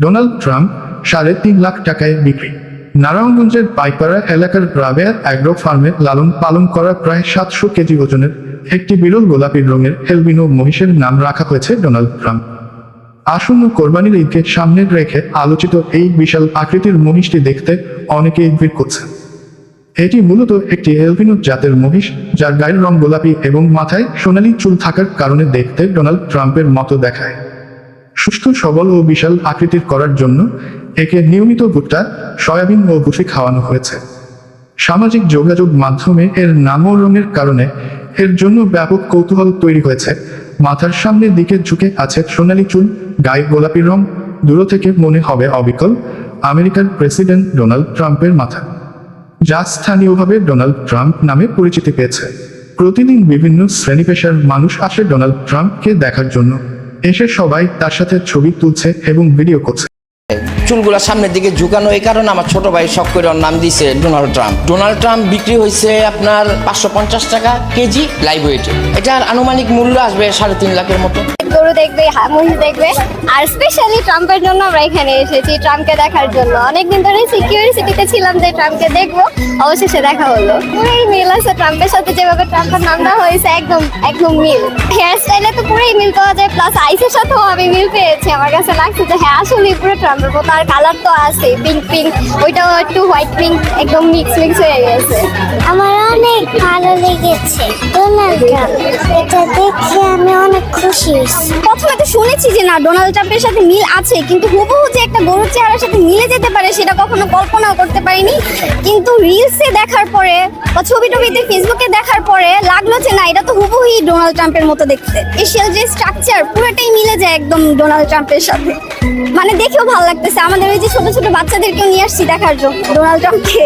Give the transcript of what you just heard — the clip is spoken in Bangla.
ডোনাল্ড ট্রাম্প 3.5 লাখ টাকায় বিক্রি। নারায়ণগঞ্জের পাইপাড়া এলাকার রাবেয়া অ্যাগ্রো ফার্মে লালন পালন করা প্রায় 700 কেজি ওজনের একটি বিরল গোলাপি রঙের এলবিনো মহিষের নাম রাখা হয়েছে ডোনাল্ড ট্রাম্প। আসন্ন কোরবানির ঈদকে সামনে রেখে আলোচিত এই বিশাল আকৃতির মহিষটি দেখতে অনেকেই ভিড় করছে। এটি মূলত একটি এলবিনো জাতের মহিষ, যার গায়ের রং গোলাপি এবং মাথায় সোনালী চুল থাকার কারণে দেখতে ডোনাল্ড ট্রাম্পের মতো দেখায়। সুস্থ সবল ও বিশাল আকৃতির করার জন্য একে নিয়মিত ভুট্টা, সয়াবিন ও ভুসি খাওয়ানো হয়েছে। সামাজিক যোগাযোগ মাধ্যমে এর নাম ও রঙের কারণে এর জন্য ব্যাপক কৌতূহল তৈরি হয়েছে। মাথার সামনের দিকে ঝুঁকে আছে সোনালী চুল, গায়ে গোলাপি রং, দূর থেকে মনে হবে অবিকল আমেরিকার প্রেসিডেন্ট ডোনাল্ড ট্রাম্পের মাথা, যা স্থানীয়ভাবে ডোনাল্ড ট্রাম্প নামে পরিচিতি পেয়েছে। প্রতিদিন বিভিন্ন শ্রেণী পেশার মানুষ আসে ডোনাল্ড ট্রাম্পকে দেখার জন্য। এসে সবাই তার সাথে ছবি তুলছে এবং ভিডিও করছে। চুলগুলা সামনের দিকে ঝুঁকানো, এই কারণে আমার ছোট ভাই শখ করে ওর নাম দিয়েছে ডোনাল্ড ট্রাম্প। ডোনাল্ড ট্রাম্প বিক্রি হয়েছে আপনার 550 টাকা কেজি লাইভ ওয়েটে। এটার আনুমানিক মূল্য আসবে 3.5 লাখের মতো। গরু দেখবে, মহিষ দেখবে, আর স্পেশালি ট্রাম্পের জন্য আমরা এখানে এসেছি ট্রাম্পকে দেখার জন্য। অনেকদিন ধরে সিকিউরিটিতে ছিলাম যে ট্রাম্পকে দেখবো, অবশেষে দেখা হলো। পুরোই মিল আছে ট্রাম্পের সাথে, যেভাবে ট্রাম্পের নামটা হয়েছে একদম মিল। হেয়ার স্টাইলে তো পুরোই মিল পাওয়া যায়, প্লাস আইসের সাথেও আমি মিল পেয়েছি। আমার কাছে লাগছে যে হ্যাঁ আসলেই পুরো ট্রাম্পের মতো। আর কালার তো আছে পিঙ্ক পিঙ্ক, ওইটাও একটু হোয়াইট পিঙ্ক, একদম মিক্স হয়ে গেছে। আমার অনেক ভালো লেগেছে ডোনাল্ড ট্রাম্প, এটা দেখে আমি অনেক খুশি হয়েছি। প্রথমে তো শুনেছি যে না ডোনাল্ড ট্রাম্পের সাথে মিল আছে, কিন্তু হুবহু যে একটা গরুর চেহারার সাথে মিলে যেতে পারে সেটা কখনো কল্পনাও করতে পারিনি। কিন্তু রিলসে দেখার পরে বা ছবি টবিতে ফেসবুকে দেখার পরে লাগলো যে না এটা তো হুবহুই ডোনাল্ড ট্রাম্পের মতো দেখতে। ফেশিয়াল যে স্ট্রাকচার পুরোটাই মিলে যায় একদম ডোনাল্ড ট্রাম্পের সাথে। মানে দেখেও ভালো লাগতেছে। আমাদের ওই যে ছোট ছোট বাচ্চাদেরকেও নিয়ে আসছি দেখার জন্য ডোনাল্ড ট্রাম্পকে।